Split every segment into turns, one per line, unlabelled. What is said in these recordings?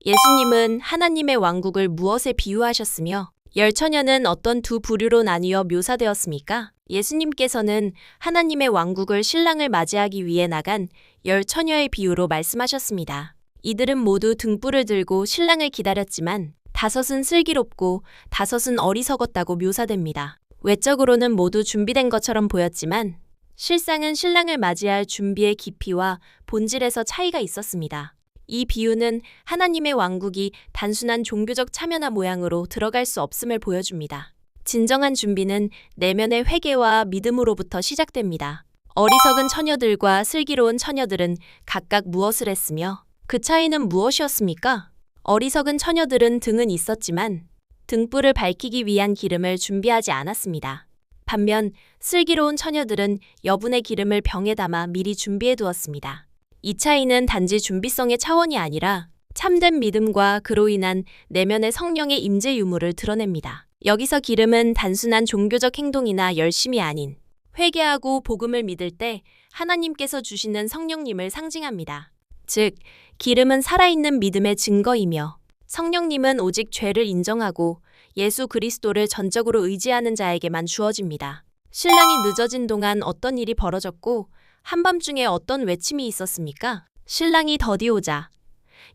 예수님은 하나님의 왕국을 무엇에 비유하셨으며 열처녀는 어떤 두 부류로 나뉘어 묘사되었습니까? 예수님께서는 하나님의 왕국을 신랑을 맞이하기 위해 나간 열처녀의 비유로 말씀하셨습니다. 이들은 모두 등불을 들고 신랑을 기다렸지만 다섯은 슬기롭고 다섯은 어리석었다고 묘사됩니다. 외적으로는 모두 준비된 것처럼 보였지만 실상은 신랑을 맞이할 준비의 깊이와 본질에서 차이가 있었습니다. 이 비유는 하나님의 왕국이 단순한 종교적 참여나 모양으로 들어갈 수 없음을 보여줍니다. 진정한 준비는 내면의 회개와 믿음으로부터 시작됩니다. 어리석은 처녀들과 슬기로운 처녀들은 각각 무엇을 했으며 그 차이는 무엇이었습니까? 어리석은 처녀들은 등은 있었지만 등불을 밝히기 위한 기름을 준비하지 않았습니다. 반면 슬기로운 처녀들은 여분의 기름을 병에 담아 미리 준비해 두었습니다. 이 차이는 단지 준비성의 차원이 아니라 참된 믿음과 그로 인한 내면의 성령의 임재 유무를 드러냅니다. 여기서 기름은 단순한 종교적 행동이나 열심이 아닌 회개하고 복음을 믿을 때 하나님께서 주시는 성령님을 상징합니다. 즉, 기름은 살아있는 믿음의 증거이며 성령님은 오직 죄를 인정하고 예수 그리스도를 전적으로 의지하는 자에게만 주어집니다. 신랑이 늦어진 동안 어떤 일이 벌어졌고 한밤중에 어떤 외침이 있었습니까? 신랑이 더디오자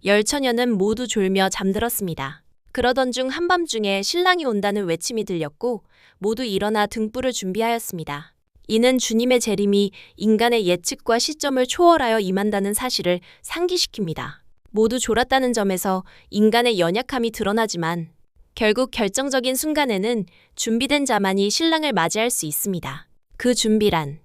열처녀는 모두 졸며 잠들었습니다. 그러던 중 한밤중에 신랑이 온다는 외침이 들렸고 모두 일어나 등불을 준비하였습니다. 이는 주님의 재림이 인간의 예측과 시점을 초월하여 임한다는 사실을 상기시킵니다. 모두 졸았다는 점에서 인간의 연약함이 드러나지만 결국 결정적인 순간에는 준비된 자만이 신랑을 맞이할 수 있습니다. 그 준비란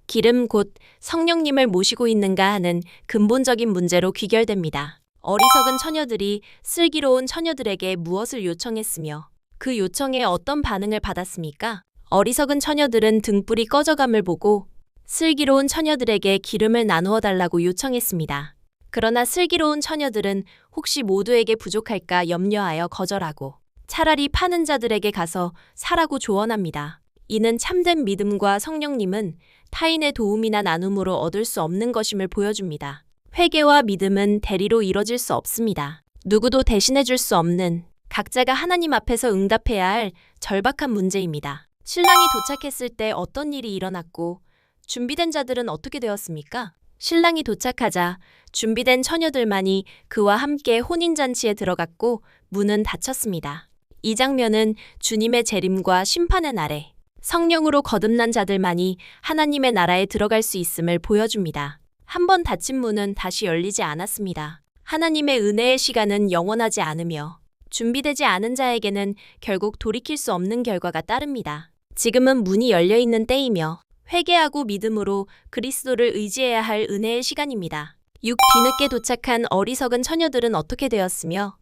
기름 곧 성령님을 모시고 있는가 하는 근본적인 문제로 귀결됩니다. 어리석은 처녀들이 슬기로운 처녀들에게 무엇을 요청했으며 그 요청에 어떤 반응을 받았습니까? 어리석은 처녀들은 등불이 꺼져감을 보고 슬기로운 처녀들에게 기름을 나누어 달라고 요청했습니다. 그러나 슬기로운 처녀들은 혹시 모두에게 부족할까 염려하여 거절하고 차라리 파는 자들에게 가서 사라고 조언합니다. 이는 참된 믿음과 성령님은 타인의 도움이나 나눔으로 얻을 수 없는 것임을 보여줍니다. 회개와 믿음은 대리로 이뤄질 수 없습니다. 누구도 대신해 줄 수 없는 각자가 하나님 앞에서 응답해야 할 절박한 문제입니다. 신랑이 도착했을 때 어떤 일이 일어났고 준비된 자들은 어떻게 되었습니까? 신랑이 도착하자 준비된 처녀들만이 그와 함께 혼인잔치에 들어갔고 문은 닫혔습니다. 이 장면은 주님의 재림과 심판의 날에 성령으로 거듭난 자들만이 하나님의 나라에 들어갈 수 있음을 보여줍니다. 한 번 닫힌 문은 다시 열리지 않았습니다. 하나님의 은혜의 시간은 영원하지 않으며 준비되지 않은 자에게는 결국 돌이킬 수 없는 결과가 따릅니다. 지금은 문이 열려있는 때이며 회개하고 믿음으로 그리스도를 의지해야 할 은혜의 시간입니다. 뒤늦게 도착한 어리석은 처녀들은 어떻게 되었으며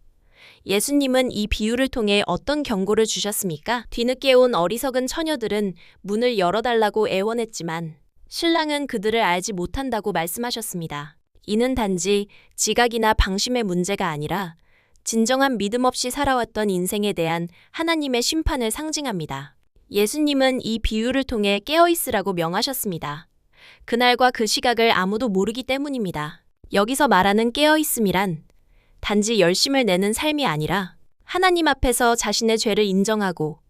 예수님은 이 비유를 통해 어떤 경고를 주셨습니까? 뒤늦게 온 어리석은 처녀들은 문을 열어달라고 애원했지만 신랑은 그들을 알지 못한다고 말씀하셨습니다. 이는 단지 지각이나 방심의 문제가 아니라 진정한 믿음 없이 살아왔던 인생에 대한 하나님의 심판을 상징합니다. 예수님은 이 비유를 통해 깨어있으라고 명하셨습니다. 그날과 그 시각을 아무도 모르기 때문입니다. 여기서 말하는 깨어있음이란 단지 열심을 내는 삶이 아니라 하나님 앞에서 자신의 죄를 인정하고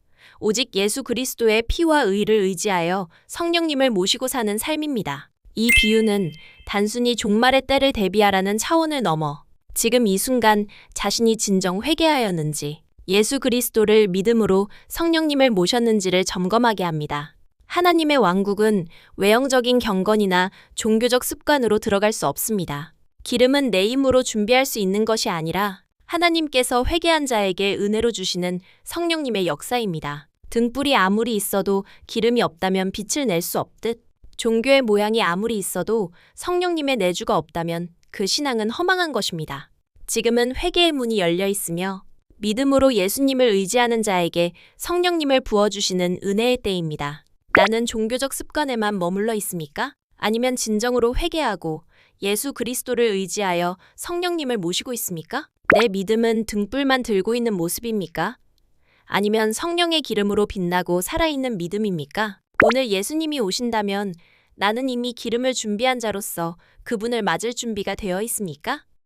오직 예수 그리스도의 피와 의를 의지하여 성령님을 모시고 사는 삶입니다. 이 비유는 단순히 종말의 때를 대비하라는 차원을 넘어 지금 이 순간 자신이 진정 회개하였는지 예수 그리스도를 믿음으로 성령님을 모셨는지를 점검하게 합니다. 하나님의 왕국은 외형적인 경건이나 종교적 습관으로 들어갈 수 없습니다. 기름은 내 힘으로 준비할 수 있는 것이 아니라 하나님께서 회개한 자에게 은혜로 주시는 성령님의 역사입니다. 등불이 아무리 있어도 기름이 없다면 빛을 낼 수 없듯 종교의 모양이 아무리 있어도 성령님의 내주가 없다면 그 신앙은 허망한 것입니다. 지금은 회개의 문이 열려 있으며 믿음으로 예수님을 의지하는 자에게 성령님을 부어주시는 은혜의 때입니다. 나는 종교적 습관에만 머물러 있습니까? 아니면 진정으로 회개하고 예수 그리스도를 의지하여 성령님을 모시고 있습니까? 내 믿음은 등불만 들고 있는 모습입니까? 아니면 성령의 기름으로 빛나고 살아있는 믿음입니까? 오늘 예수님이 오신다면 나는 이미 기름을 준비한 자로서 그분을 맞을 준비가 되어 있습니까?